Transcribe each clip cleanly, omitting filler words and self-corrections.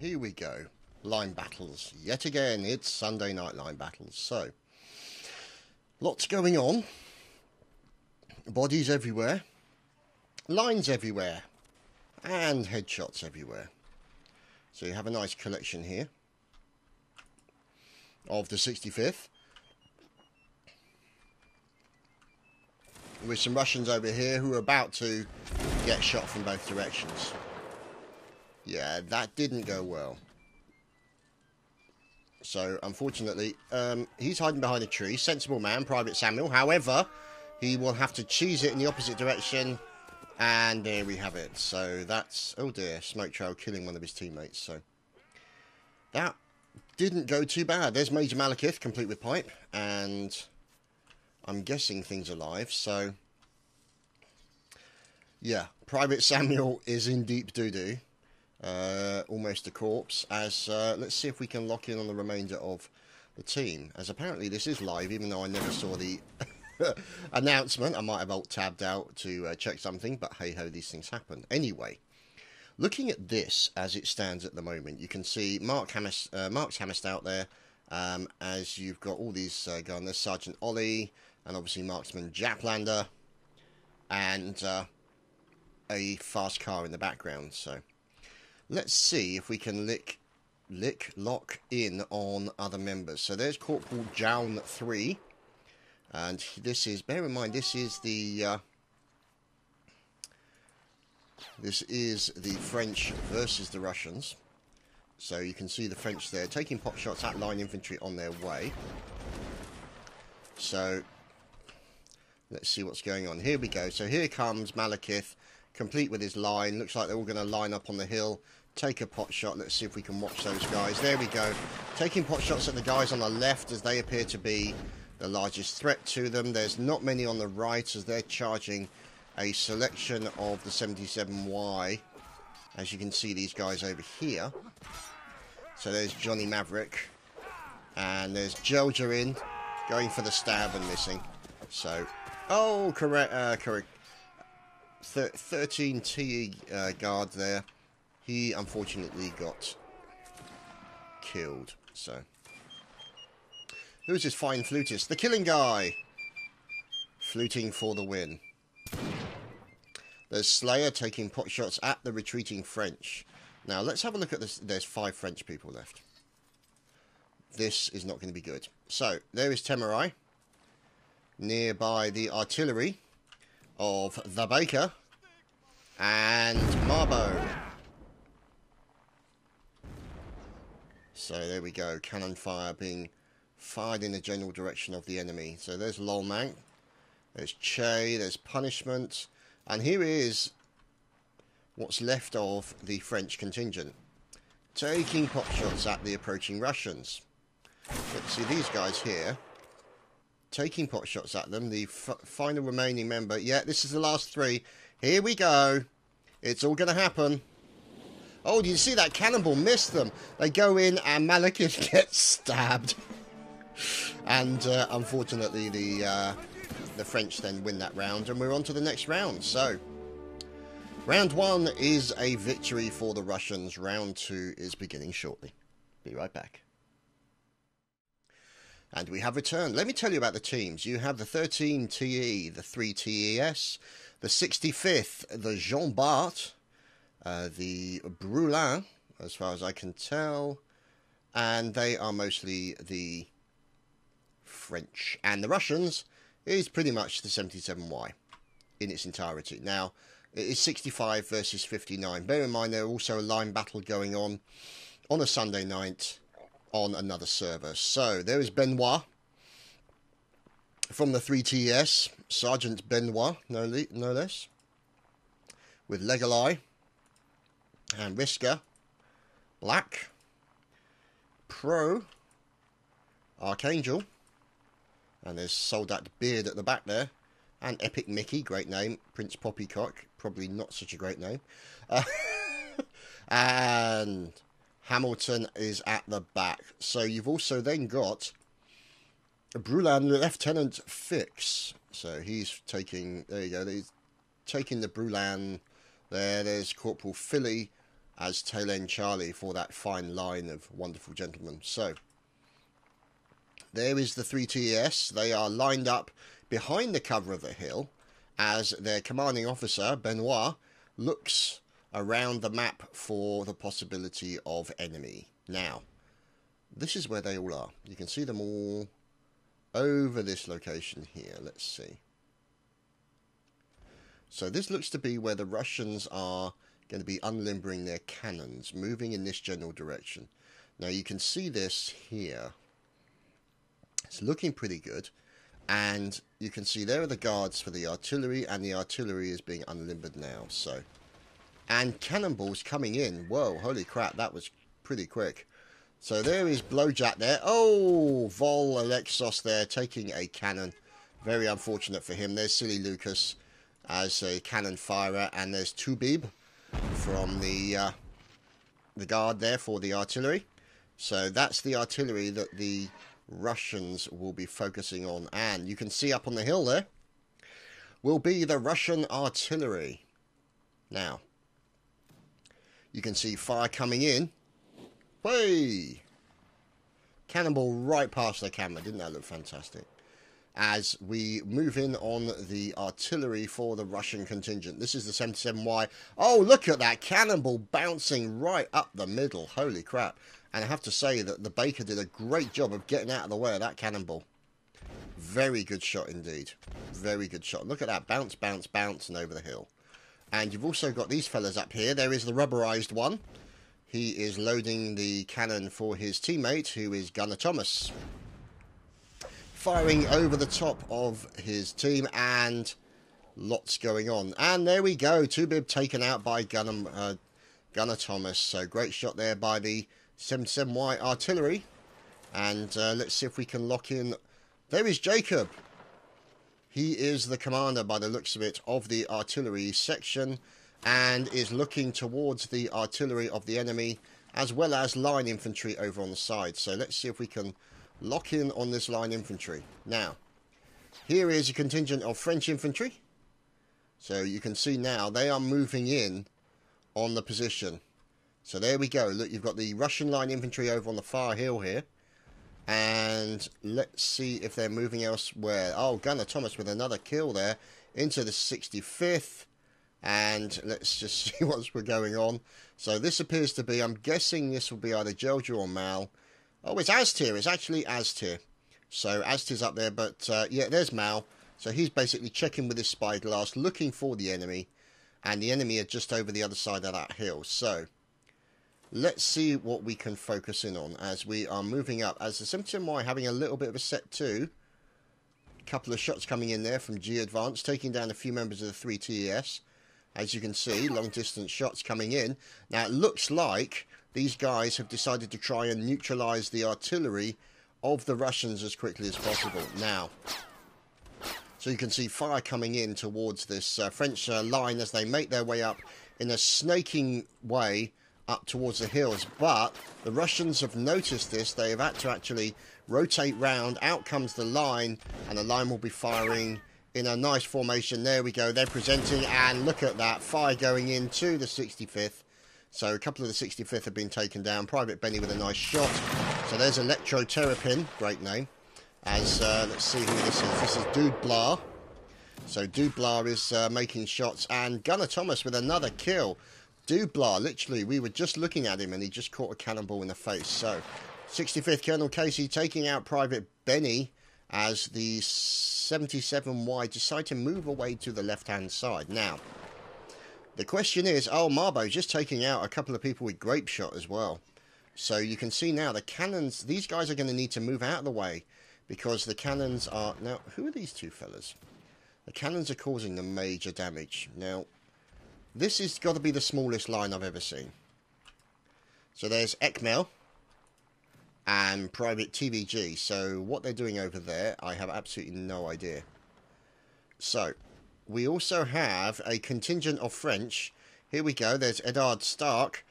here we go. Line battles. Yet again, it's Sunday night line battles. So, lots going on. Bodies everywhere. Lines everywhere. And headshots everywhere. So you have a nice collection here of the 65th. With some Russians over here who are about to get shot from both directions. Yeah, that didn't go well. So, unfortunately, he's hiding behind a tree. Sensible man, Private Samuel. However, he will have to cheese it in the opposite direction. And there we have it. So, that's... Oh dear, smoke trail killing one of his teammates. So, that didn't go too bad. There's Major Malekith, complete with pipe. And I'm guessing things alive. So, yeah, Private Samuel is in deep doo-doo. Almost a corpse. As let's see if we can lock in on the remainder of the team, as apparently this is live, even though I never saw the announcement. I might have alt-tabbed out to check something, but hey ho, these things happen. Anyway, looking at this as it stands at the moment, you can see Mark's Hammerst out there, as you've got all these going. There's Sergeant Ollie, and obviously Marksman Japlander, and a fast car in the background. So let's see if we can lock in on other members. So there's Corporal Jaun 3. And this is, bear in mind, this is the French versus the Russians. So you can see the French there taking pot shots at line infantry on their way. So let's see what's going on. Here we go. So here comes Malekith, complete with his line. Looks like they're all going to line up on the hill. Take a pot shot. Let's see if we can watch those guys. There we go. Taking pot shots at the guys on the left, as they appear to be the largest threat to them. There's not many on the right, as they're charging a selection of the 77Y. As you can see, these guys over here. So there's Johnny Maverick. And there's Jelgerin going for the stab and missing. So, oh, correct. 13 TE guard there. He unfortunately got killed. So, who's this fine flutist? The killing guy! Fluting for the win. There's Slayer taking pot shots at the retreating French. Now, let's have a look at this. There's 5 French people left. This is not going to be good. So, there is Temerai. Nearby the artillery of the Baker. And Marbo. So there we go, cannon fire being fired in the general direction of the enemy. So there's Lolmank, there's Che, there's Punishment, and here is what's left of the French contingent, taking pot shots at the approaching Russians. Let's see these guys here, taking pot shots at them. The final remaining member, yeah, this is the last 3. Here we go, it's all going to happen. Oh, do you see that cannonball missed them? They go in and Malekith gets stabbed. And unfortunately the French then win that round, and we're on to the next round. So, round 1 is a victory for the Russians. Round 2 is beginning shortly. Be right back. And we have returned. Let me tell you about the teams. You have the 13 TE, the 3 TES, the 65th, the Jean Bart, the Brulin, as far as I can tell, and they are mostly the French. And the Russians is pretty much the 77Y in its entirety. Now, it is 65 versus 59. Bear in mind, there's also a line battle going on a Sunday night on another server. So, there is Benoit from the 3TS, Sergeant Benoit, no less, with Legolai, and Risker, Black, Pro, Archangel, and there's Soldat Beard at the back there, and Epic Mickey, great name, Prince Poppycock, probably not such a great name, and Hamilton is at the back. So you've also then got Brulin Lieutenant Fix, so he's taking, there you go, he's taking the Brulin there. There's Corporal Philly as tail end Charlie for that fine line of wonderful gentlemen. So there is the 3 TES. They are lined up behind the cover of the hill as their commanding officer, Benoit, looks around the map for the possibility of enemy. Now, this is where they all are. You can see them all over this location here. Let's see. So this looks to be where the Russians are going to be unlimbering their cannons, moving in this general direction. Now you can see this here. It's looking pretty good. And you can see there are the guards for the artillery, and the artillery is being unlimbered now. So, and cannonballs coming in. Whoa, holy crap, that was pretty quick. So there is Blowjack there. Oh, Vol Alexos there taking a cannon. Very unfortunate for him. There's Silly Lucas as a cannon firer, and there's Tubib from the guard there for the artillery. So that's the artillery that the Russians will be focusing on, and you can see up on the hill there will be the Russian artillery. Now you can see fire coming in. Way! Cannonball right past the camera. Didn't that look fantastic? As we move in on the artillery for the Russian contingent. This is the 77Y. Oh, look at that cannonball bouncing right up the middle. Holy crap. And I have to say that the Baker did a great job of getting out of the way of that cannonball. Very good shot indeed. Very good shot. Look at that. Bounce, bounce, bounce, and over the hill. And you've also got these fellas up here. There is the rubberized one. He is loading the cannon for his teammate, who is Gunner Thomas. Firing over the top of his team, and lots going on. And there we go. Tubib taken out by Gunner Thomas. So great shot there by the 77Y artillery. And let's see if we can lock in. There is Jacob. He is the commander, by the looks of it, of the artillery section, and is looking towards the artillery of the enemy, as well as line infantry over on the side. So let's see if we can lock in on this line infantry. Now, here is a contingent of French infantry. So you can see now they are moving in on the position. So there we go. Look, you've got the Russian line infantry over on the far hill here. And let's see if they're moving elsewhere. Oh, Gunner Thomas with another kill there into the 65th. And let's just see what's going on. So this appears to be, I'm guessing this will be either Georgia or Mal. Oh, it's Aztir. It's actually Aztir. So Aztir's up there, but yeah, there's Mal. So he's basically checking with his spyglass, looking for the enemy. And the enemy are just over the other side of that hill. So let's see what we can focus in on as we are moving up. As the 77Y having a little bit of a set too. A couple of shots coming in there from G Advance, taking down a few members of the 3 TES. As you can see, long distance shots coming in. Now it looks like these guys have decided to try and neutralise the artillery of the Russians as quickly as possible. Now, so you can see fire coming in towards this French line as they make their way up in a snaking way up towards the hills. But the Russians have noticed this. They have had to actually rotate round. Out comes the line, and the line will be firing in a nice formation. There we go. They're presenting, and look at that. Fire going into the 65th. So a couple of the 65th have been taken down. Private Benny with a nice shot. So there's Electro Terrapin. Great name. As, let's see who this is. This is Dude Blah. So Dude Blah is making shots. And Gunner Thomas with another kill. Dude Blah, literally, we were just looking at him and he just caught a cannonball in the face. So 65th Colonel Casey taking out Private Benny as the 77Y decide to move away to the left-hand side. Now, the question is, oh, Marbo just taking out a couple of people with grape shot as well. So you can see now the cannons, these guys are going to need to move out of the way because the cannons are... Now, who are these two fellas? The cannons are causing them major damage. Now, this has got to be the smallest line I've ever seen. So there's Ekmel and Private TVG. So what they're doing over there, I have absolutely no idea. So we also have a contingent of French. Here we go. There's Edard Stark.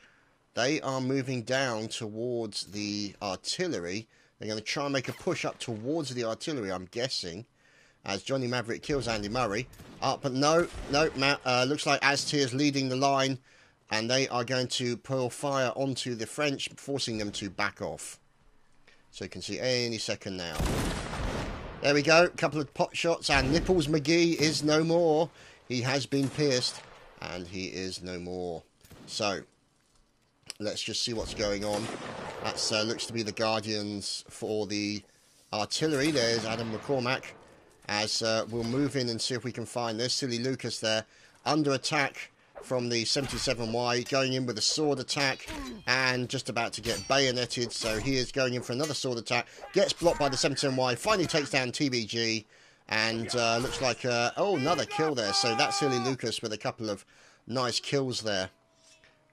They are moving down towards the artillery. They're going to try and make a push up towards the artillery, I'm guessing, as Johnny Maverick kills Andy Murray. But no, looks like Aztir is leading the line. and they are going to pour fire onto the French, forcing them to back off. So you can see any second now. There we go, a couple of pot shots, and Nipples McGee is no more. He has been pierced, and he is no more. So, let's just see what's going on. That looks to be the Guardians for the artillery. There's Adam McCormack, as we'll move in and see if we can find. There's Silly Lucas there, under attack from the 77Y, going in with a sword attack and just about to get bayoneted. So he is going in for another sword attack, gets blocked by the 77Y, finally takes down TBG, and looks like oh, another kill there. So that's Silly Lucas with a couple of nice kills there.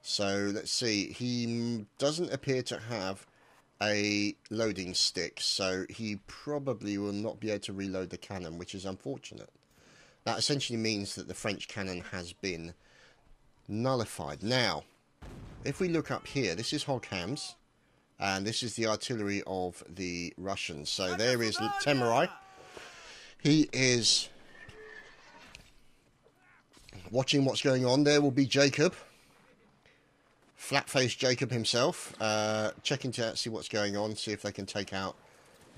So let's see, he doesn't appear to have a loading stick, so he probably will not be able to reload the cannon, which is unfortunate. That essentially means that the French cannon has been nullified. Now, if we look up here, this is Hoghams, and this is the artillery of the Russians. So there is Temerai. He is watching what's going on. There will be Jacob, flat-faced Jacob himself, checking to see what's going on, see if they can take out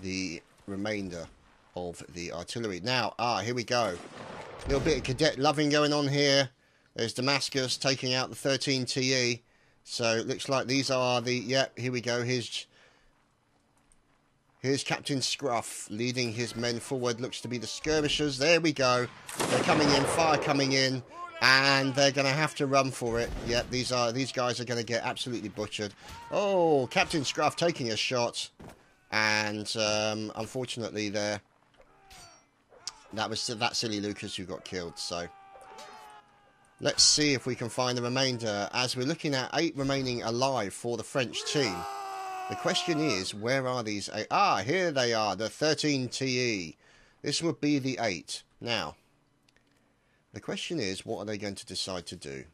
the remainder of the artillery. Now, here we go. A little bit of cadet loving going on here. There's Damascus taking out the 13 TE. So it looks like these are the... Yep, here we go. Here's Captain Scruff leading his men forward. Looks to be the skirmishers. There we go. They're coming in. Fire coming in. And they're going to have to run for it. Yep, these guys are going to get absolutely butchered. Oh, Captain Scruff taking a shot. And unfortunately there... That was that Silly Lucas who got killed. So... Let's see if we can find the remainder, as we're looking at 8 remaining alive for the French team. The question is, where are these 8? Here they are, the 13 TE. This would be the 8. Now, the question is, what are they going to decide to do?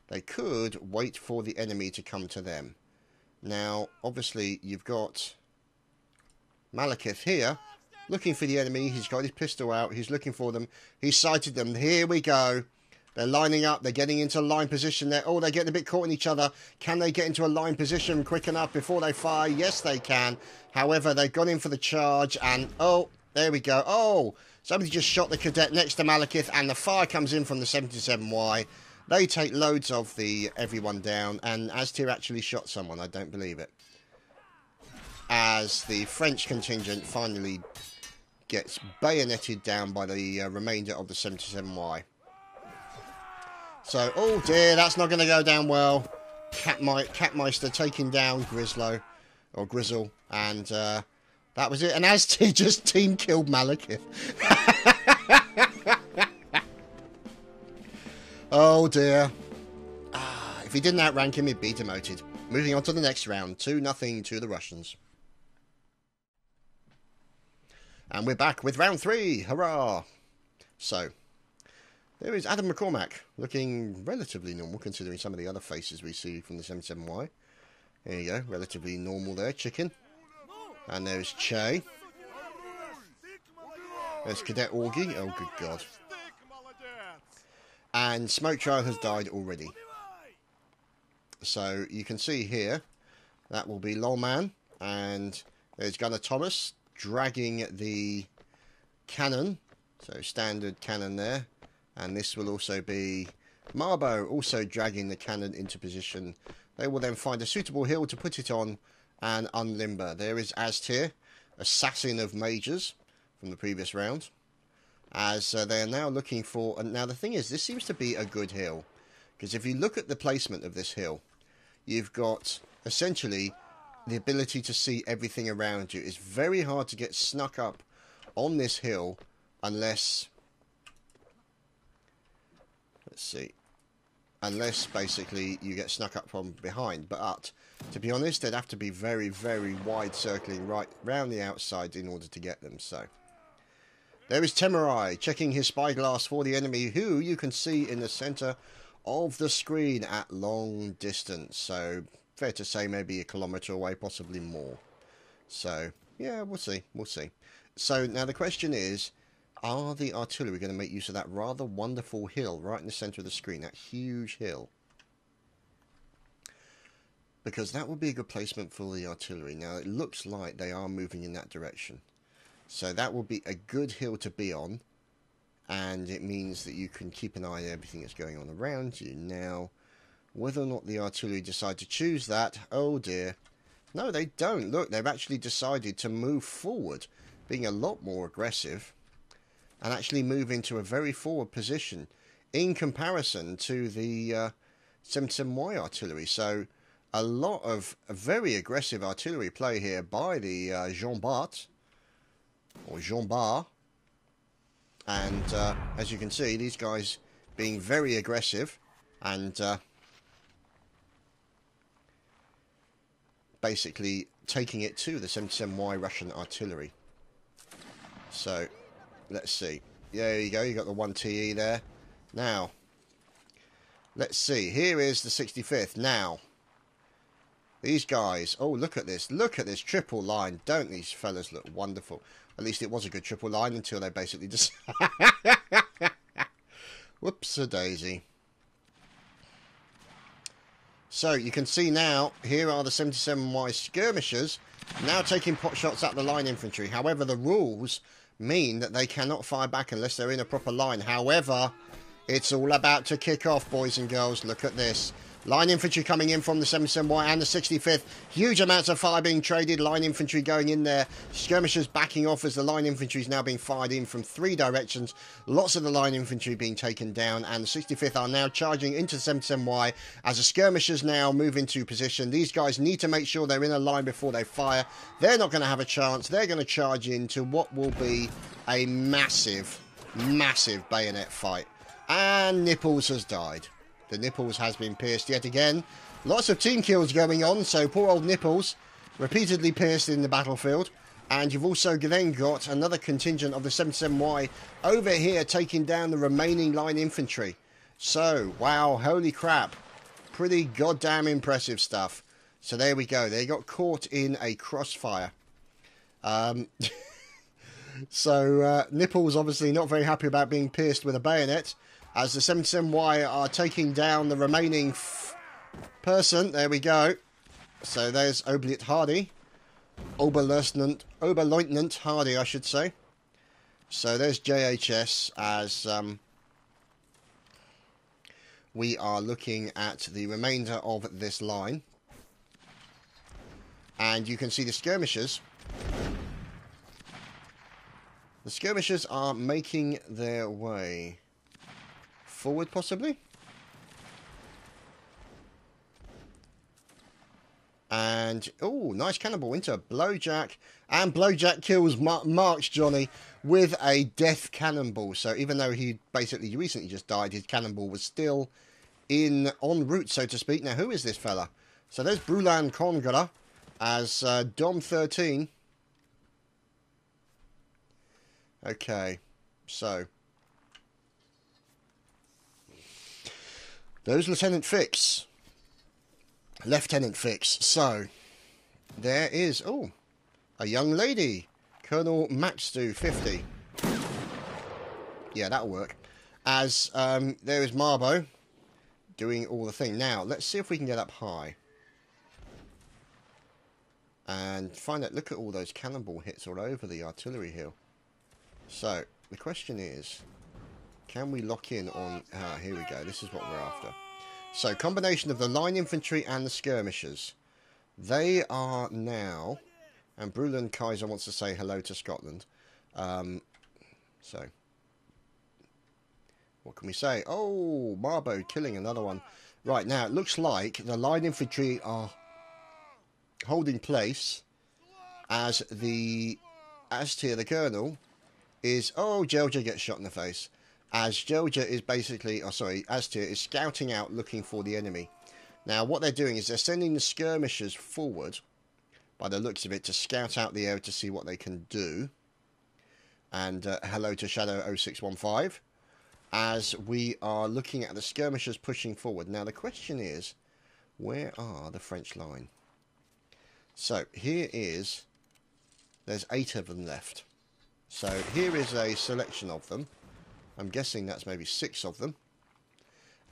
They could wait for the enemy to come to them. Now, obviously, you've got Malekith here, looking for the enemy. He's got his pistol out. He's looking for them. He's sighted them. Here we go. They're lining up. They're getting into a line position there. Oh, they're getting a bit caught in each other. Can they get into a line position quick enough before they fire? Yes, they can. However, they've gone in for the charge. And, oh, there we go. Oh, somebody just shot the cadet next to Malekith. And the fire comes in from the 77Y. They take loads of everyone down. And Aztir actually shot someone. I don't believe it. As the French contingent finally gets bayoneted down by the remainder of the 77Y. So, oh dear, that's not going to go down well. Catmeister taking down Grizzle, and that was it. And Aztir just team killed Malekith. Oh dear. If he didn't outrank him, he'd be demoted. Moving on to the next round, 2-0 to the Russians. And we're back with round 3. Hurrah! So, there is Adam McCormack, looking relatively normal considering some of the other faces we see from the 77Y. There you go, relatively normal there, Chicken. And there's Che. There's Cadet Augie. Oh, good God. And Smoke Trail has died already. So you can see here, that will be Lolman. And there's Gunner Thomas dragging the cannon. So standard cannon there. And this will also be Marbo, also dragging the cannon into position. They will then find a suitable hill to put it on and unlimber. There is Aztir, assassin of majors from the previous round. As they are now looking for... And now the thing is, this seems to be a good hill. Because if you look at the placement of this hill, you've got essentially the ability to see everything around you. It's very hard to get snuck up on this hill unless... Let's see. Unless, basically, you get snuck up from behind. But, to be honest, they'd have to be very, very wide circling right round the outside in order to get them. So, there is Temerai checking his spyglass for the enemy, who you can see in the centre of the screen at long distance. So, fair to say maybe a kilometre away, possibly more. So, yeah, we'll see. We'll see. So, now the question is... Are the artillery going to make use of that rather wonderful hill right in the centre of the screen? That huge hill. because that would be a good placement for the artillery. Now, it looks like they are moving in that direction. So that will be a good hill to be on. And it means that you can keep an eye on everything that's going on around you. Now, whether or not the artillery decide to choose that, oh dear. No, they don't. Look, they've actually decided to move forward, being a lot more aggressive, and actually move into a very forward position in comparison to the 77Y artillery. So, a lot of very aggressive artillery play here by the Jean Bart, or Jean Bar. And as you can see, these guys being very aggressive and basically taking it to the 77Y Russian artillery. So, let's see. There you go, you got the 1TE there. Now, let's see. Here is the 65th. Now, these guys, oh, look at this. Look at this triple line. Don't these fellas look wonderful? At least it was a good triple line until they basically just... Whoops-a-daisy. So, you can see now, here are the 77Y skirmishers now taking pot shots at the line infantry. However, the rules mean that they cannot fire back unless they're in a proper line. However, it's all about to kick off, boys and girls. Look at this. Line infantry coming in from the 77Y and the 65th. Huge amounts of fire being traded. Line infantry going in there. Skirmishers backing off as the line infantry is now being fired in from 3 directions. Lots of the line infantry being taken down. And the 65th are now charging into the 77Y as the skirmishers now move into position. These guys need to make sure they're in a line before they fire. They're not going to have a chance. They're going to charge into what will be a massive, massive bayonet fight. And Nipples has died. The Nipples has been pierced yet again. Lots of team kills going on, so poor old Nipples repeatedly pierced in the battlefield. And you've also then got another contingent of the 77Y over here taking down the remaining line infantry. So, wow, holy crap. Pretty goddamn impressive stuff. So there we go. They got caught in a crossfire. So, Nipples obviously not very happy about being pierced with a bayonet, as the 77Y are taking down the remaining person. There we go. So there's Oberleutnant Hardy. Oberleutnant Hardy, I should say. So there's JHS as we are looking at the remainder of this line. And you can see the skirmishers. The skirmishers are making their way forward, possibly. And, oh, nice cannonball into Blowjack. And Blowjack kills March Johnny with a death cannonball. So even though he basically recently just died, his cannonball was still en route, so to speak. Now, who is this fella? So there's Brulan Congra as Dom 13. Okay, so there's Lieutenant Fix. Lieutenant Fix. So, there is, oh, a young lady. Colonel Maxdu, 50. Yeah, that'll work. As, there is Marbo doing all the thing. Now, let's see if we can get up high. And find out, look at all those cannonball hits all over the artillery hill. So, the question is, can we lock in on... Ah, here we go. This is what we're after. So, combination of the line infantry and the skirmishers. They are now... And Bruland Kaiser wants to say hello to Scotland. So, what can we say? Oh, Marbo killing another one. Right, now, it looks like the line infantry are holding place as the... As tier, the colonel... is, oh, Gelja gets shot in the face. As Gelja is basically, oh sorry, Aztir is scouting out looking for the enemy. Now what they're doing is they're sending the skirmishers forward, by the looks of it, to scout out the area to see what they can do. And hello to Shadow 0615. As we are looking at the skirmishers pushing forward. Now the question is, where are the French line? So here is, there's 8 of them left. So here is a selection of them. I'm guessing that's maybe 6 of them.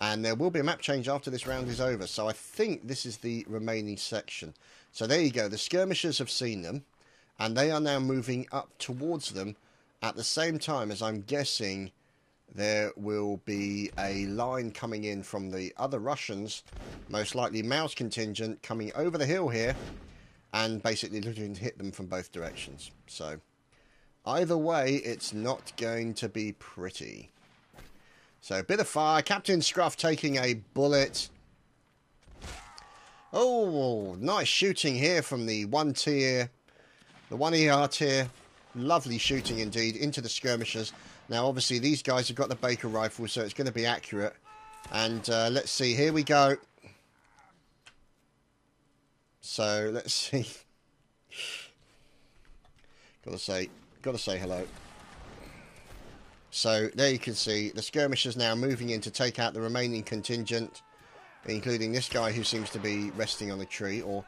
And there will be a map change after this round is over. So I think this is the remaining section. So there you go. The skirmishers have seen them. And they are now moving up towards them at the same time as I'm guessing there will be a line coming in from the other Russians. Most likely Mao's contingent coming over the hill here. And basically looking to hit them from both directions. So either way, it's not going to be pretty. So a bit of fire. Captain Scruff taking a bullet. Oh, nice shooting here from the 1 tier. The 1 ER tier. Lovely shooting indeed into the skirmishers. Now obviously these guys have got the Baker rifle, so it's going to be accurate. And let's see. Here we go. So let's see. Gotta say hello. So there you can see the skirmishers now moving in to take out the remaining contingent, including this guy who seems to be resting on a tree or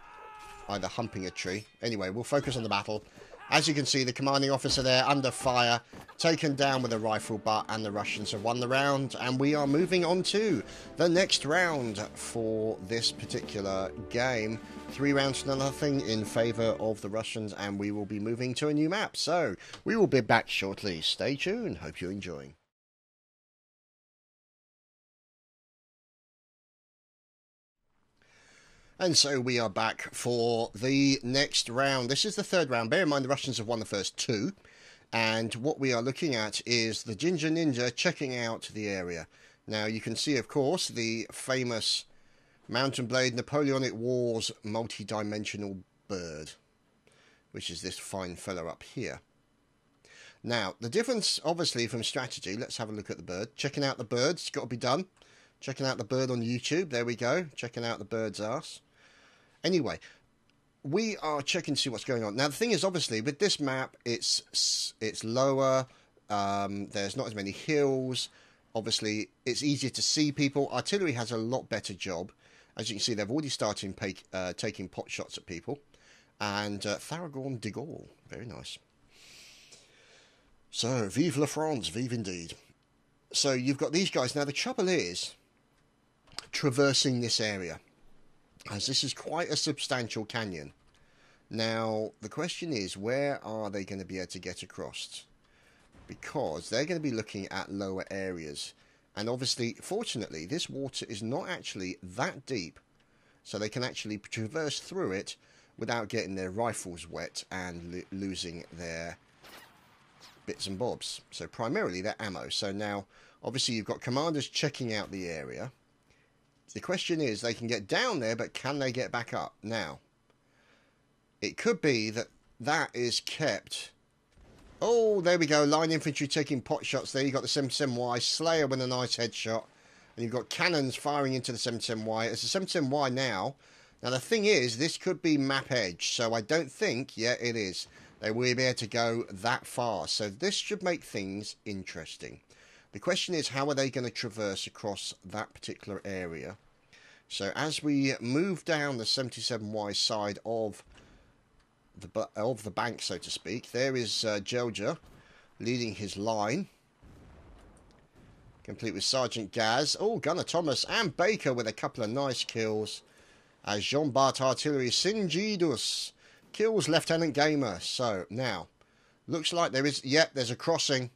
either humping a tree. Anyway, we'll focus on the battle. As you can see, the commanding officer there under fire, taken down with a rifle butt, and the Russians have won the round. And we are moving on to the next round for this particular game. 3 rounds to nothing in favour of the Russians, and we will be moving to a new map. So we will be back shortly. Stay tuned. Hope you're enjoying. And so we are back for the next round. This is the 3rd round. Bear in mind the Russians have won the first 2. And what we are looking at is the Ginger Ninja checking out the area. Now you can see, of course, the famous Mount&Blade Napoleonic Wars multi-dimensional bird, which is this fine fella up here. Now, the difference, obviously, from strategy, let's have a look at the bird. Checking out the bird's got to be done. Checking out the bird on YouTube. There we go. Checking out the bird's ass. Anyway, we are checking to see what's going on. Now, the thing is, obviously, with this map, it's lower. There's not as many hills. Obviously, it's easier to see people. Artillery has a lot better job. As you can see, they've already started taking pot shots at people. And Tharagon de Gaulle. Very nice. So, vive la France. Vive indeed. So, you've got these guys. Now, the trouble is traversing this area, as this is quite a substantial canyon. Now, the question is, where are they going to be able to get across? Because they're going to be looking at lower areas. And obviously, fortunately, this water is not actually that deep, so they can actually traverse through it without getting their rifles wet and losing their bits and bobs. So primarily their ammo. So now, obviously, you've got commanders checking out the area. The question is, they can get down there, but can they get back up? Now, it could be that that is kept. Oh, there we go. Line infantry taking pot shots there. You've got the 77Y Slayer with a nice headshot. And you've got cannons firing into the 77Y. It's a 77Y now. Now, the thing is, this could be map edge. So I don't think, yeah, it is. They will be able to go that far. So this should make things interesting. The question is, how are they going to traverse across that particular area? So as we move down the 77Y side of the bank, so to speak, there is Gelger leading his line, complete with Sergeant Gaz. Oh, Gunner Thomas and Baker with a couple of nice kills, as Jean Bart Artillery Singidus kills Lieutenant Gamer. So now, looks like there is, yep, there's a crossing.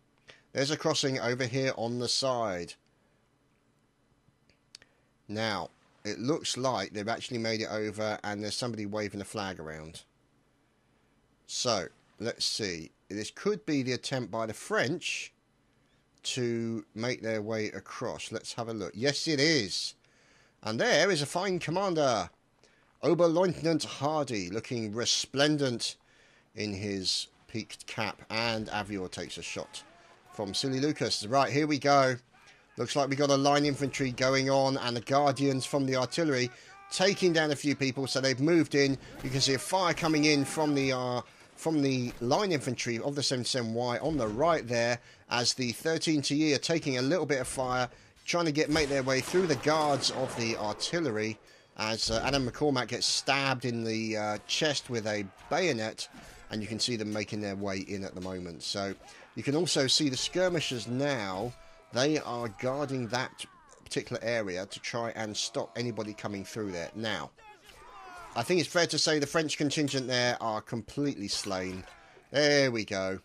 There's a crossing over here on the side. Now, it looks like they've actually made it over and there's somebody waving a flag around. So, let's see. This could be the attempt by the French to make their way across. Let's have a look. Yes, it is. And there is a fine commander. Oberleutnant Hardy, looking resplendent in his peaked cap. And Avior takes a shot from Silly Lucas. Right, here we go. Looks like we got a line infantry going on, and the Guardians from the artillery taking down a few people. So they've moved in. You can see a fire coming in from the line infantry of the 77Y on the right there, as the 13 TE are taking a little bit of fire, trying to make their way through the guards of the artillery, as Adam McCormack gets stabbed in the chest with a bayonet, and you can see them making their way in at the moment. So you can also see the skirmishers now. They are guarding that particular area to try and stop anybody coming through there. Now, I think it's fair to say the French contingent there are completely slain. There we go.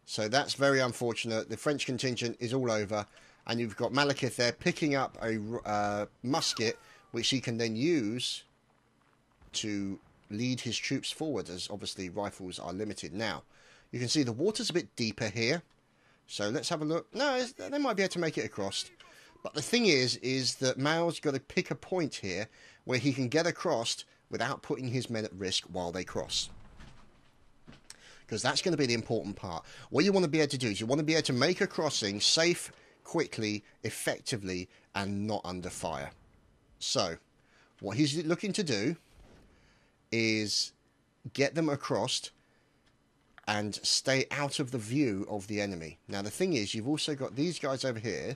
So that's very unfortunate. The French contingent is all over. And you've got Malekith there picking up a musket, which he can then use to lead his troops forward, as obviously rifles are limited. Now, you can see the water's a bit deeper here. So let's have a look. No, they might be able to make it across. But the thing is that Mao's got to pick a point here where he can get across without putting his men at risk while they cross. Because that's going to be the important part. What you want to be able to do is you want to be able to make a crossing safe, quickly, effectively, and not under fire. So, what he's looking to do is get them across and stay out of the view of the enemy. Now, the thing is, you've also got these guys over here.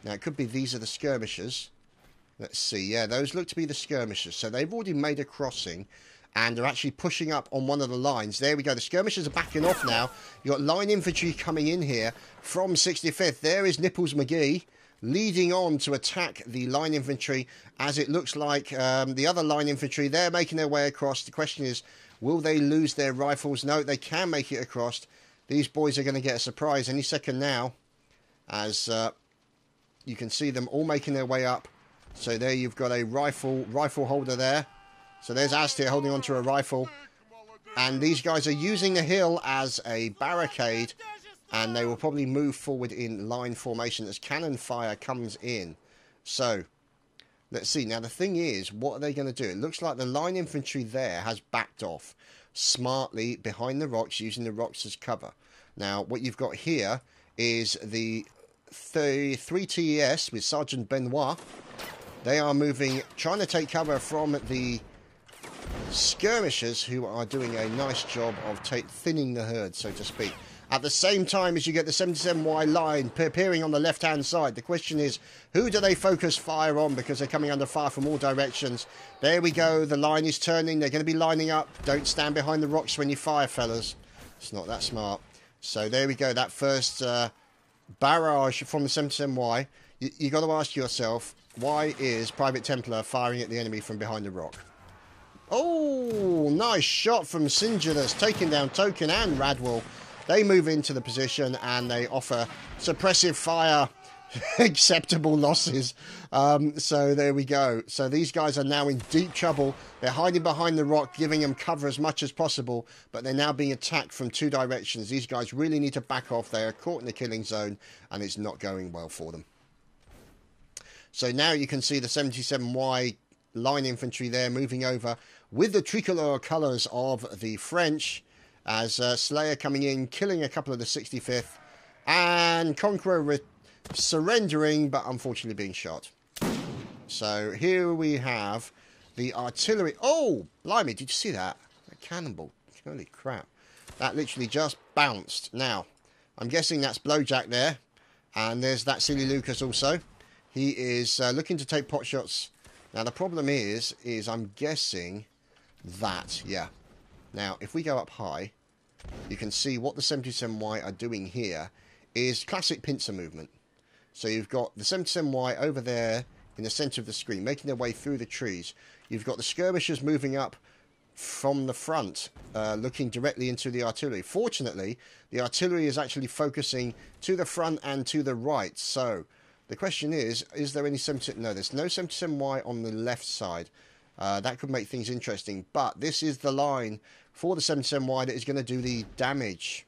Now, it could be these are the skirmishers. Let's see. Yeah, those look to be the skirmishers. So, they've already made a crossing and are actually pushing up on one of the lines. There we go. The skirmishers are backing off now. You've got line infantry coming in here from 65th. There is Nipples McGee leading on to attack the line infantry, as it looks like the other line infantry, they're making their way across. The question is, will they lose their rifles? No, they can make it across. These boys are going to get a surprise any second now, as you can see them all making their way up. So there you've got a rifle holder there. So there's Aztir holding onto a rifle. And these guys are using the hill as a barricade. And they will probably move forward in line formation as cannon fire comes in. So, let's see. Now, the thing is, what are they going to do? It looks like the line infantry there has backed off smartly behind the rocks, using the rocks as cover. Now, what you've got here is the 3 TES with Sergeant Benoit. They are moving, trying to take cover from the skirmishers, who are doing a nice job of thinning the herd, so to speak. At the same time as you get the 77Y line appearing on the left-hand side, the question is, who do they focus fire on? Because they're coming under fire from all directions. There we go. The line is turning. They're going to be lining up. Don't stand behind the rocks when you fire, fellas. It's not that smart. So there we go. That first barrage from the 77Y. You got to ask yourself, why is Private Templar firing at the enemy from behind the rock? Oh, nice shot from Sinjulus, taking down Token and Radwell. They move into the position and they offer suppressive fire, acceptable losses. So there we go. So these guys are now in deep trouble. They're hiding behind the rock, giving them cover as much as possible, but they're now being attacked from two directions. These guys really need to back off. They are caught in the killing zone and it's not going well for them. So now you can see the 77Y line infantry there moving over with the tricolour colours of the French, as Slayer coming in, killing a couple of the 65th, and Conqueror surrendering, but unfortunately being shot. So here we have the artillery. Oh, blimey, did you see that? A cannonball. Holy crap. That literally just bounced. Now, I'm guessing that's Blowjack there, and there's that silly Lucas also. He is looking to take pot shots. Now, the problem is I'm guessing that, yeah. Now, if we go up high, you can see what the 77Y are doing here is classic pincer movement. So you've got the 77Y over there in the centre of the screen, making their way through the trees. You've got the skirmishers moving up from the front, looking directly into the artillery. Fortunately, the artillery is actually focusing to the front and to the right. So the question is there any 77... No, there's no 77Y on the left side. That could make things interesting. But this is the line for the 77Y that is going to do the damage.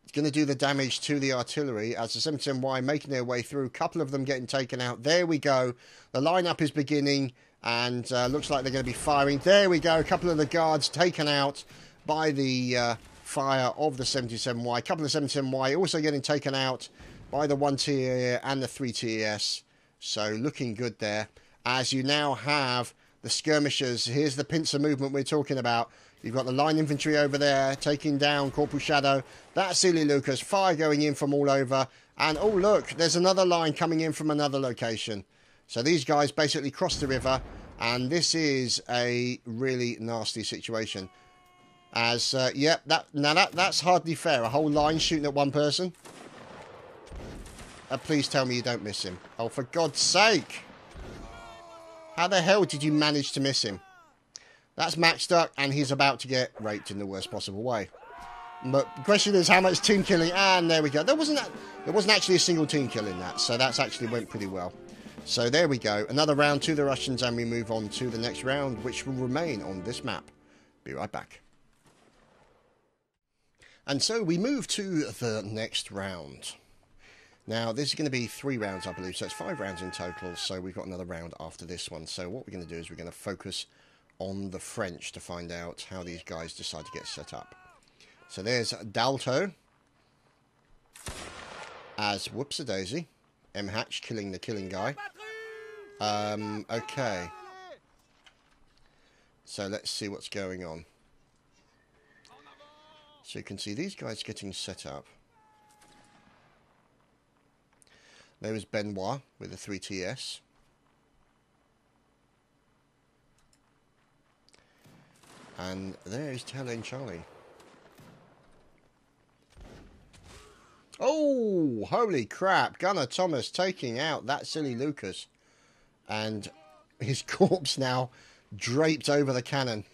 It's going to do the damage to the artillery as the 77Y making their way through. A couple of them getting taken out. There we go. The lineup is beginning and looks like they're going to be firing. There we go. A couple of the guards taken out by the fire of the 77Y. A couple of 77Y also getting taken out by the 1 TE and the 3 TES. So looking good there. As you now have the skirmishers, here's the pincer movement we're talking about. You've got the line infantry over there taking down Corporal Shadow. That's Silly Lucas. Fire going in from all over. And oh look, there's another line coming in from another location. So these guys basically cross the river. And this is a really nasty situation. As, yep, that's hardly fair. A whole line shooting at one person. Please tell me you don't miss him. Oh, for God's sake. How the hell did you manage to miss him? That's maxed up, and he's about to get raped in the worst possible way. But the question is, how much team killing? And there we go. There wasn't actually a single team kill in that, so that's actually went pretty well. So there we go. Another round to the Russians, and we move on to the next round, which will remain on this map. Be right back. And so we move to the next round. Now, this is going to be 3 rounds, I believe, so it's 5 rounds in total, so we've got another round after this one. So what we're going to do is we're going to focus on the French to find out how these guys decide to get set up. So there's Dalto as Whoops-a-Daisy. M. Hatch killing the killing guy. Okay. So let's see what's going on. So you can see these guys getting set up. There was Benoit with a 3TS. And there is Tail Charlie. Oh, holy crap. Gunner Thomas taking out that silly Lucas. And his corpse now draped over the cannon.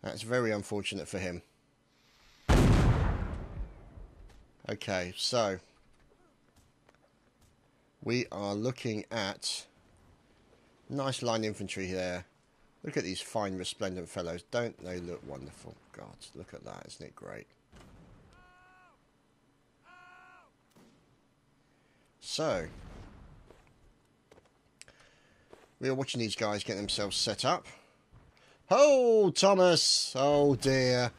That's very unfortunate for him. Okay, so we are looking at nice line infantry there. Look at these fine resplendent fellows. Don't they look wonderful? God, look at that. Isn't it great? So we are watching these guys get themselves set up. Oh, Thomas! Oh, dear.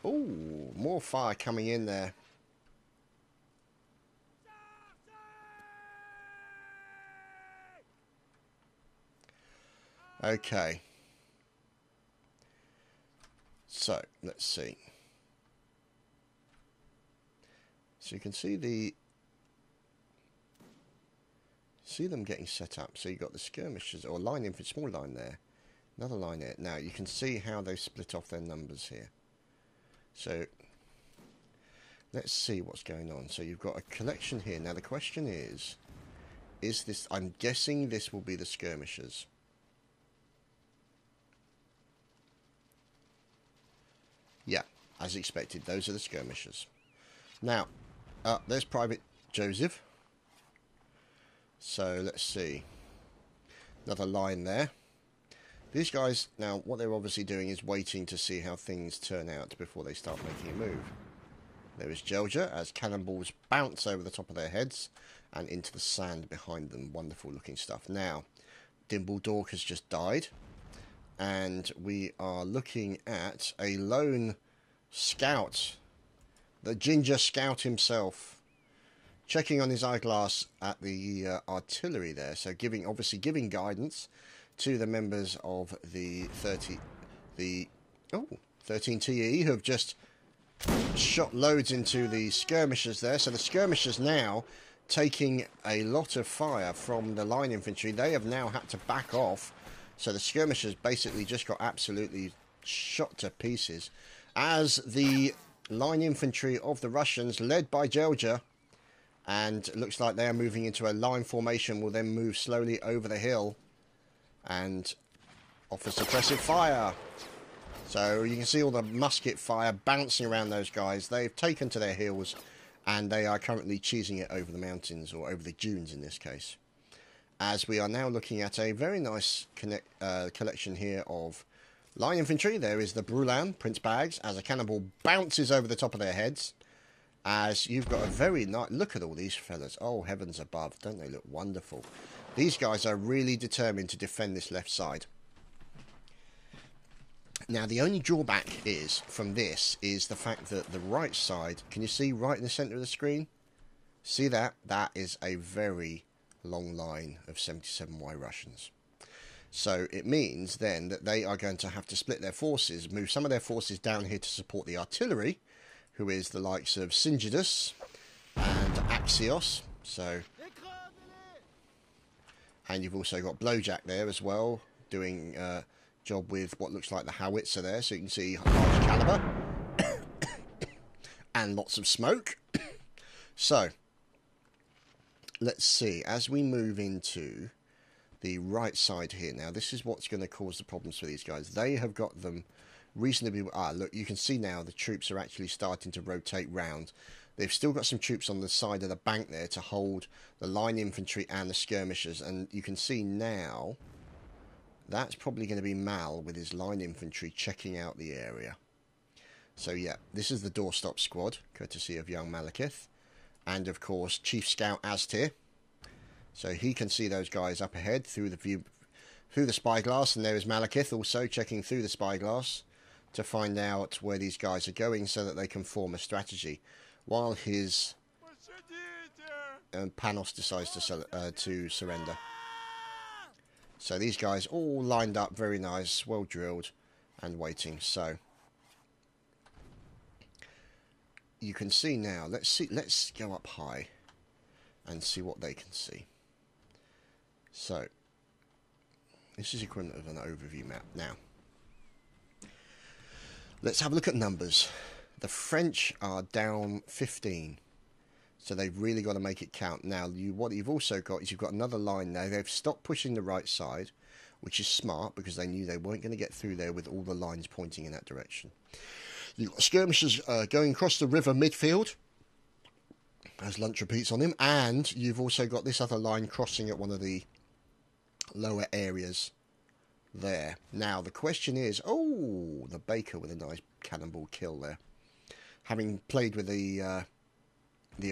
Oh, more fire coming in there. Okay. So, let's see. So you can see them getting set up. So you've got the skirmishers, or line infantry, small line there. Another line there. Now, you can see how they split off their numbers here. So, let's see what's going on. So you've got a collection here. Now, the question is this, I'm guessing this will be the skirmishers. Yeah, as expected, those are the skirmishers. Now, there's Private Joseph. So, let's see. Another line there. These guys, now, what they're obviously doing is waiting to see how things turn out before they start making a move. There is Georgia as cannonballs bounce over the top of their heads and into the sand behind them. Wonderful looking stuff. Now, Dimble Dork has just died. And we are looking at a lone scout. The Ginger Scout himself. Checking on his eyeglass at the artillery there. So obviously giving guidance to the members of the 13 TE who have just shot loads into the skirmishers there. So the skirmishers now taking a lot of fire from the line infantry. They have now had to back off. So the skirmishers basically just got absolutely shot to pieces as the line infantry of the Russians, led by Georgia, and it looks like they are moving into a line formation, will then move slowly over the hill and offer suppressive fire. So you can see all the musket fire bouncing around those guys. They've taken to their heels and they are currently cheesing it over the mountains, or over the dunes in this case. As we are now looking at a very nice collection here of line infantry. There is the Brulan, Prince Bags, as a cannonball bounces over the top of their heads. As you've got a very nice... Look at all these fellas. Oh, heavens above. Don't they look wonderful? These guys are really determined to defend this left side. Now, the only drawback from this is the fact that the right side... Can you see right in the centre of the screen? See that? That is a very long line of 77Y Russians. So it means then that they are going to have to split their forces, move some of their forces down here to support the artillery, who is the likes of Singidus and Axios. So, and you've also got Blowjack there as well, doing job with what looks like the howitzer there, so you can see large caliber. and lots of smoke. So, let's see. As we move into the right side here now, this is what's going to cause the problems for these guys. They have got them reasonably... look, you can see now the troops are actually starting to rotate round. They've still got some troops on the side of the bank there to hold the line infantry and the skirmishers. And you can see now that's probably going to be Mal with his line infantry checking out the area. So yeah, this is the doorstop squad, courtesy of young Malekith. And of course, Chief Scout Aztir. So he can see those guys up ahead through the spyglass. And there is Malekith also checking through the spyglass to find out where these guys are going so that they can form a strategy. While his Panos decides to surrender. So these guys all lined up, very nice, well drilled, and waiting. So you can see now. Let's go up high and see what they can see. So this is equivalent of an overview map. Now let's have a look at numbers. The French are down 15, so they've really got to make it count. Now, what you've also got is you've got another line there. They've stopped pushing the right side, which is smart because they knew they weren't going to get through there with all the lines pointing in that direction. You've got skirmishers going across the river midfield, as Lunch repeats on him, and you've also got this other line crossing at one of the lower areas there. Now, the question is, oh, the Baker with a nice cannonball kill there. Having played with the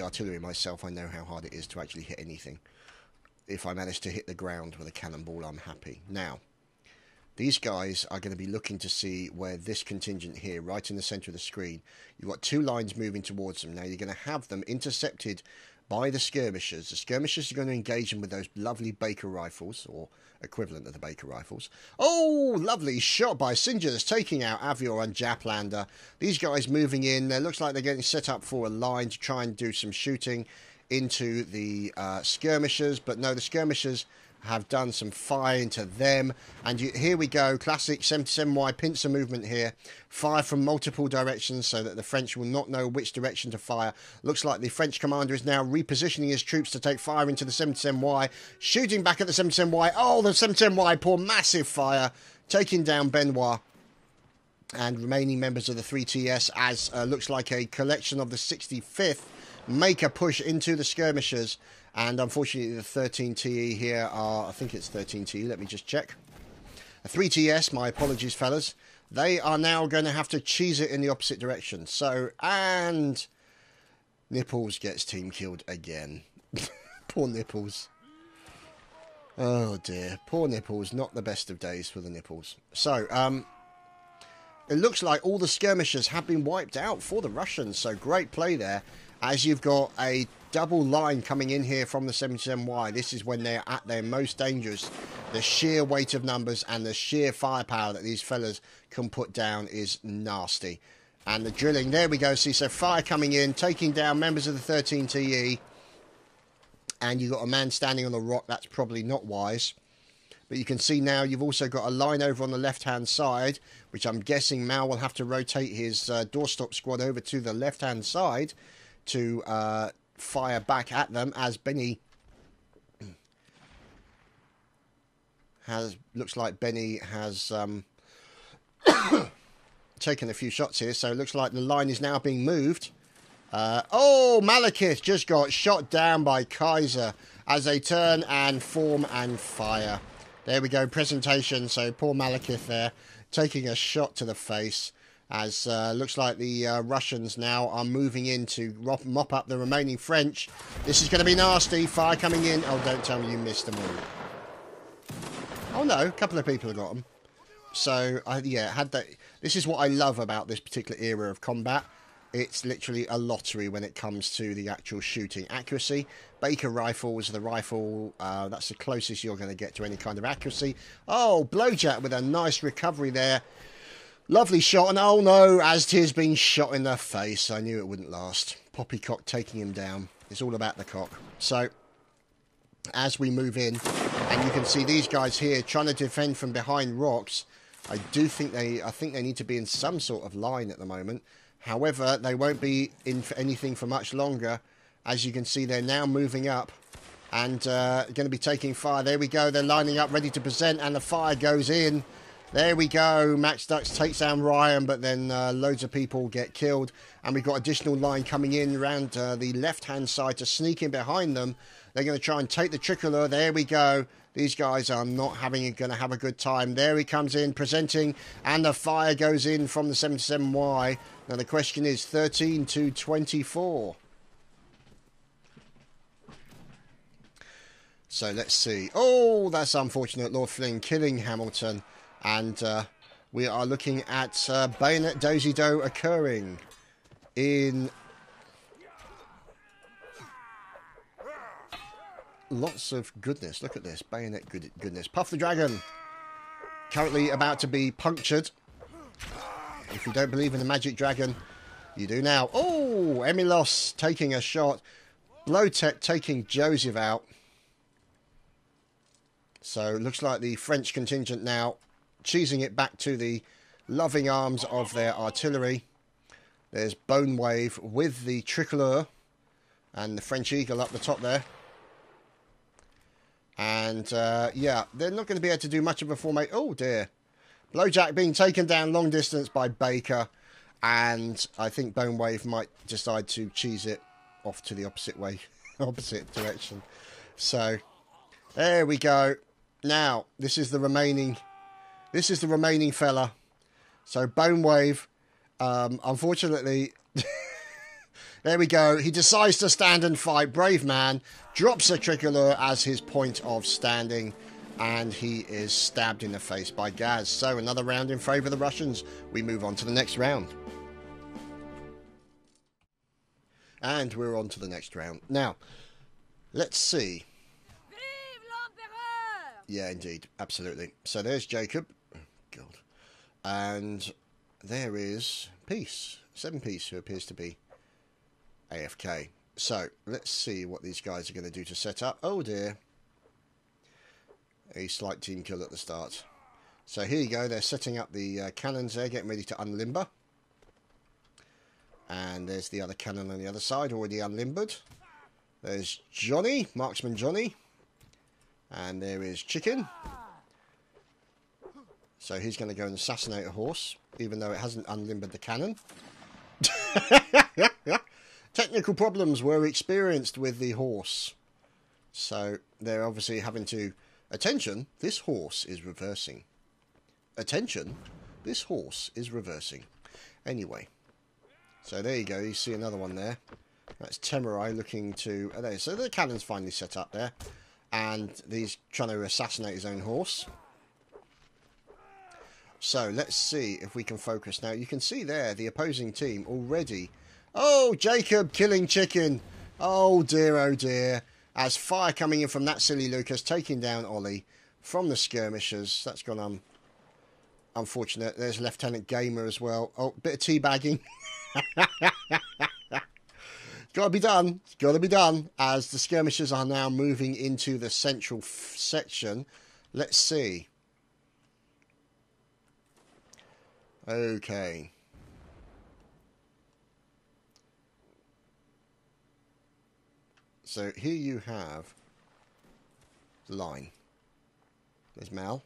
artillery myself, I know how hard it is to actually hit anything. If I manage to hit the ground with a cannonball, I'm happy. Now, these guys are going to be looking to see where this contingent here, right in the centre of the screen, you've got two lines moving towards them. Now, you're going to have them intercepted by the skirmishers. The skirmishers are going to engage them with those lovely Baker rifles, or equivalent of the Baker rifles. Oh, lovely shot by Singers, taking out Avior and Japlander. These guys moving in. It looks like they're getting set up for a line to try and do some shooting into the skirmishers. But no, the skirmishers have done some fire into them. And here we go, classic 77Y pincer movement here. Fire from multiple directions so that the French will not know which direction to fire. Looks like the French commander is now repositioning his troops to take fire into the 77Y. Shooting back at the 77Y. Oh, the 77Y pour massive fire, taking down Benoit and remaining members of the 3TS as looks like a collection of the 65th make a push into the skirmishers. And unfortunately, the 13TE here are, I think it's 13TE, let me just check. A 3TS, my apologies, fellas. They are now going to have to cheese it in the opposite direction. So, and Nipples gets team killed again. Poor Nipples. Oh dear, poor Nipples, not the best of days for the Nipples. So, it looks like all the skirmishers have been wiped out for the Russians. So, great play there. As you've got a double line coming in here from the 77Y. This is when they're at their most dangerous. The sheer weight of numbers and the sheer firepower that these fellas can put down is nasty. And the drilling, there we go. See, so fire coming in, taking down members of the 13TE. And you've got a man standing on the rock. That's probably not wise. But you can see now you've also got a line over on the left-hand side, which I'm guessing Mal will have to rotate his doorstop squad over to the left-hand side to fire back at them as Benny looks like Benny has taken a few shots here, so it looks like the line is now being moved. Oh, Malekith just got shot down by Kaiser as they turn and form and fire. There we go, presentation. So poor Malekith there taking a shot to the face. As looks like the Russians now are moving in to mop up the remaining French. This is going to be nasty. Fire coming in. Oh, don't tell me you missed them all. Oh no, a couple of people have got them. So yeah, this is what I love about this particular era of combat. It's literally a lottery when it comes to the actual shooting accuracy. Baker rifles, the rifle, that's the closest you're going to get to any kind of accuracy. Oh, Blowjack with a nice recovery there. Lovely shot, and oh no, Aztir's been shot in the face. I knew it wouldn't last. Poppycock taking him down. It's all about the cock. So, as we move in, and you can see these guys here trying to defend from behind rocks. I think they need to be in some sort of line at the moment. However, they won't be in for anything for much longer. As you can see, they're now moving up and going to be taking fire. There we go. They're lining up, ready to present, and the fire goes in. There we go. Max Dux takes down Ryan, but then loads of people get killed. And we've got additional line coming in around the left-hand side to sneak in behind them. They're going to try and take the tricolor. There we go. These guys are not going to have a good time. There he comes in, presenting, and the fire goes in from the 77Y. Now the question is 13 to 24. So let's see. Oh, that's unfortunate. Lord Flynn killing Hamilton. And we are looking at bayonet dozy-do occurring in lots of goodness. Look at this. Bayonet goodness. Puff the Dragon. Currently about to be punctured. If you don't believe in the magic dragon, you do now. Oh, Emilos taking a shot. Blowtech taking Joseph out. So it looks like the French contingent now cheesing it back to the loving arms of their artillery. There's Bone Wave with the Tricolor and the French Eagle up the top there. And, yeah, they're not going to be able to do much of a formation. Oh, dear. Blowjack being taken down long distance by Baker. And I think Bone Wave might decide to cheese it off to the opposite way, opposite direction. So, there we go. Now, this is the remaining fella. So, Bone Wave, unfortunately, there we go. He decides to stand and fight. Brave man. Drops a tricolor as his point of standing. And he is stabbed in the face by Gaz. So, another round in favour of the Russians. We move on to the next round. And we're on to the next round. Now, let's see. Yeah, indeed. Absolutely. So there's Jacob. Oh, God. And there is Peace. 7-Piece, who appears to be AFK. So, let's see what these guys are going to do to set up. Oh, dear. A slight team kill at the start. So, here you go. They're setting up the cannons there, getting ready to unlimber. And there's the other cannon on the other side, already unlimbered. There's Johnny, Marksman Johnny. And there is Chicken. So he's going to go and assassinate a horse, even though it hasn't unlimbered the cannon. Technical problems were experienced with the horse. So they're obviously having to... Attention, this horse is reversing. Attention, this horse is reversing. Anyway. So there you go, you see another one there. That's Temurai looking to... Oh, there. So the cannon's finally set up there. And he's trying to assassinate his own horse. So, let's see if we can focus. Now, you can see there, the opposing team already... Oh, Jacob killing Chicken. Oh, dear. As fire coming in from that silly Lucas, taking down Ollie from the skirmishers. That's gone unfortunate. There's Lieutenant Gamer as well. Oh, bit of teabagging. Got to be done. It's got to be done. As the skirmishers are now moving into the central section. Let's see. Okay. So here you have the line. There's Mal.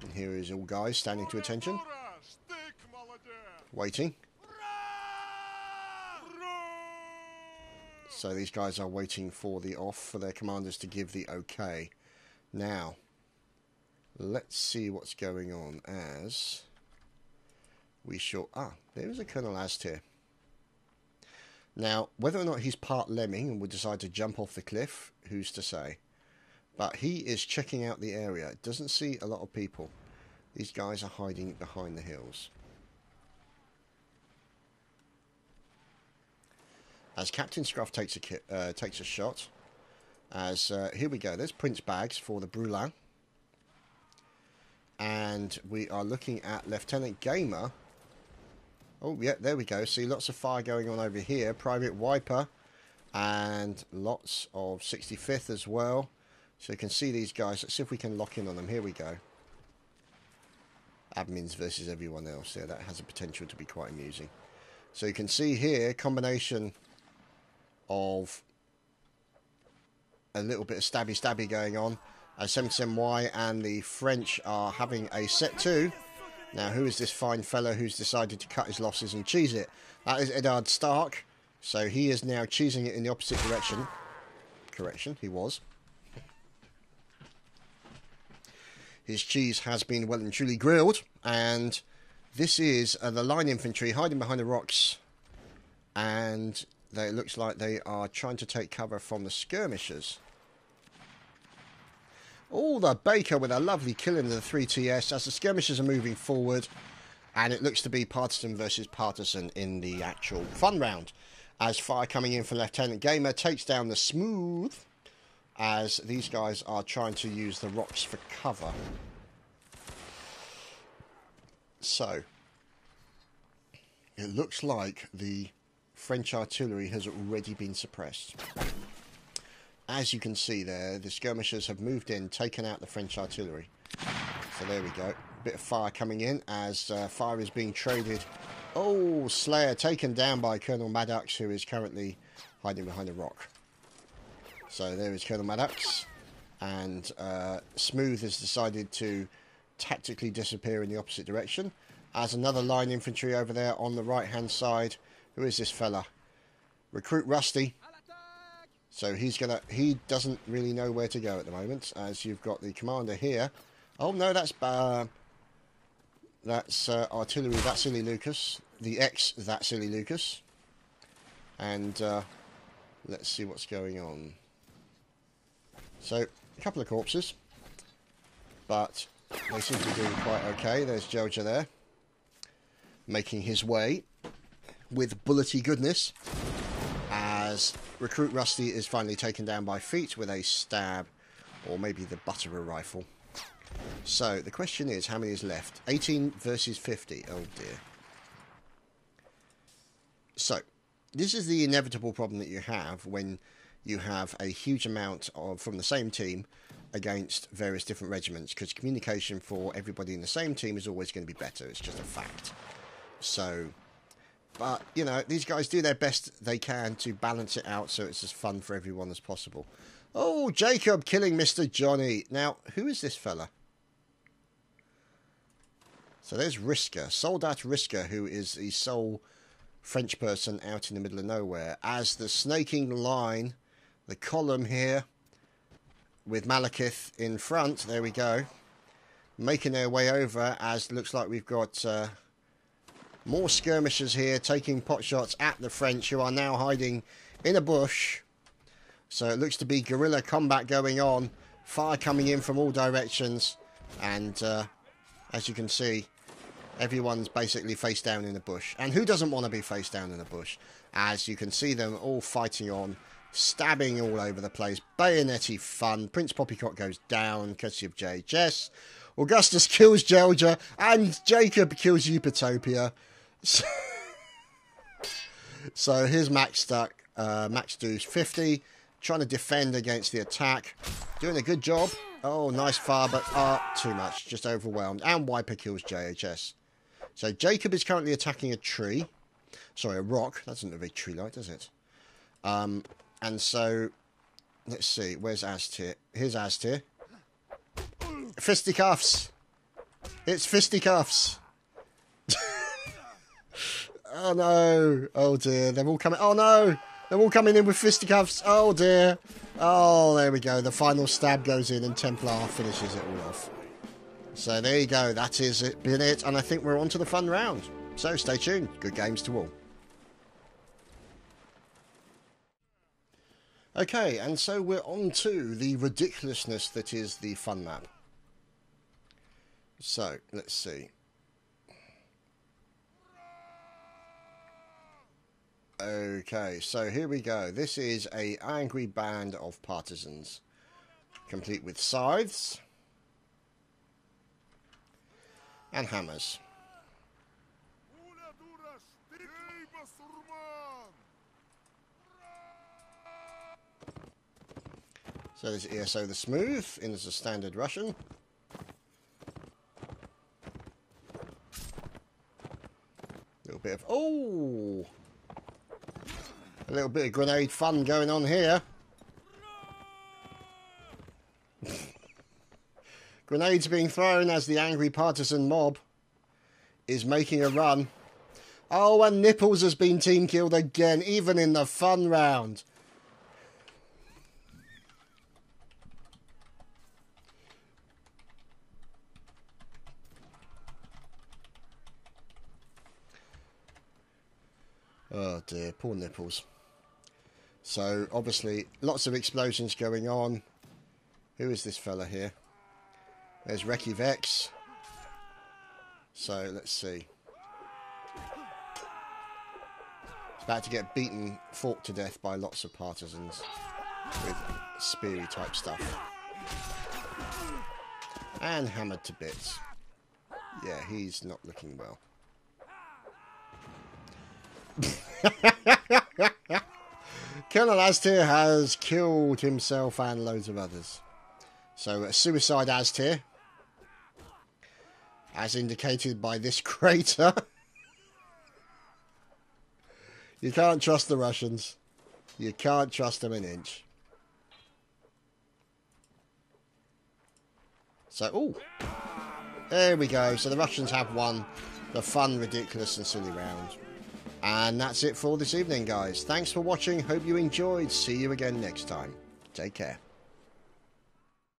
And here is all guys standing to attention. Waiting. So these guys are waiting for the off for their commanders to give the okay. Now, let's see what's going on as we shall... Ah, there is a Colonel Ast here. Now, whether or not he's part lemming and would decide to jump off the cliff, who's to say? But he is checking out the area. Doesn't see a lot of people. These guys are hiding behind the hills. As Captain Scruff takes a shot, as here we go. There's Prince Bags for the Brulin, and we are looking at Lieutenant Gamer. Oh yeah, there we go. See lots of fire going on over here. Private Wiper, and lots of 65th as well. So you can see these guys. Let's see if we can lock in on them. Here we go. Admins versus everyone else. Yeah, that has a potential to be quite amusing. So you can see here, combination of a little bit of stabby going on. 77Y and the French are having a set 2. Now, who is this fine fellow who's decided to cut his losses and cheese it? That is Eddard Stark. So he is now cheesing it in the opposite direction. Correction, he was. His cheese has been well and truly grilled. And this is the line infantry hiding behind the rocks. And it looks like they are trying to take cover from the skirmishers. Oh, the Baker with a lovely kill into the 3TS as the skirmishers are moving forward. And it looks to be partisan versus partisan in the actual fun round. As fire coming in for Lieutenant Gamer takes down the Smooth. As these guys are trying to use the rocks for cover. So, it looks like the French artillery has already been suppressed. As you can see there, the skirmishers have moved in, taken out the French artillery. So there we go. Bit of fire coming in as fire is being traded. Oh, Slayer taken down by Colonel Maddox, who is currently hiding behind a rock. So there is Colonel Maddox. And Smooth has decided to tactically disappear in the opposite direction. As another line infantry over there on the right-hand side. Who is this fella? Recruit Rusty. So he doesn't really know where to go at the moment, as you've got the commander here. Oh no, that's artillery, that silly Lucas. The ex, that silly Lucas. And let's see what's going on. So, a couple of corpses. But they seem to be doing quite okay. There's Joja there. Making his way with bullety goodness. As Recruit Rusty is finally taken down by feet with a stab, or maybe the butt of a rifle. So, the question is, how many is left? 18 versus 50. Oh dear. So, this is the inevitable problem that you have when you have a huge amount from the same team against various different regiments, because communication for everybody in the same team is always going to be better. It's just a fact. So, but, you know, these guys do their best they can to balance it out so it's as fun for everyone as possible. Oh, Jacob killing Mr. Johnny. Now, who is this fella? So there's Risker, Soldat Risker, who is the sole French person out in the middle of nowhere. As the snaking line, the column here, with Malekith in front, there we go, making their way over, as looks like we've got more skirmishers here, taking pot shots at the French, who are now hiding in a bush. So it looks to be guerrilla combat going on, fire coming in from all directions, and as you can see, everyone's basically face down in a bush. And who doesn't want to be face down in a bush? As you can see them all fighting on, stabbing all over the place. Bayonetti fun. Prince Poppycock goes down, courtesy of JHS. Augustus kills Gelger, and Jacob kills Chadtopia. So here's Max Stuck, Max Deuce 50, trying to defend against the attack. Doing a good job. Oh, nice fire, but too much. Just overwhelmed. And Wiper kills JHS. So Jacob is currently attacking a tree. Sorry, a rock. That doesn't look very tree-like, does it? And so, let's see. Where's Aztir? Here's Aztir. Fisticuffs. It's fisticuffs. Oh no. Oh dear. They're all coming. Oh no. They're all coming in with fisticuffs. Oh dear. Oh, there we go. The final stab goes in and Templar finishes it all off. So there you go. That is it. Been it. And I think we're on to the fun round. So stay tuned. Good games to all. Okay, and so we're on to the ridiculousness that is the fun map. So, let's see. Okay, so here we go. This is a angry band of partisans, complete with scythes and hammers. So there's ESO the Smooth, in as a standard Russian. Little bit of... Oh! A little bit of grenade fun going on here. Grenades being thrown as the angry partisan mob is making a run. Oh, and Nipples has been team killed again, even in the fun round. Oh dear, poor Nipples. So, obviously, lots of explosions going on. Who is this fella here? There's Reki Vex. So, let's see. It's about to get beaten, fought to death by lots of partisans with speary type stuff. And hammered to bits. Yeah, he's not looking well. Colonel Aztir has killed himself and loads of others. So a suicide Aztir, as indicated by this crater. You can't trust the Russians. You can't trust them an inch. So, ooh, there we go. So the Russians have won the fun, ridiculous and silly round. And that's it for this evening, guys. Thanks for watching. Hope you enjoyed. See you again next time. Take care.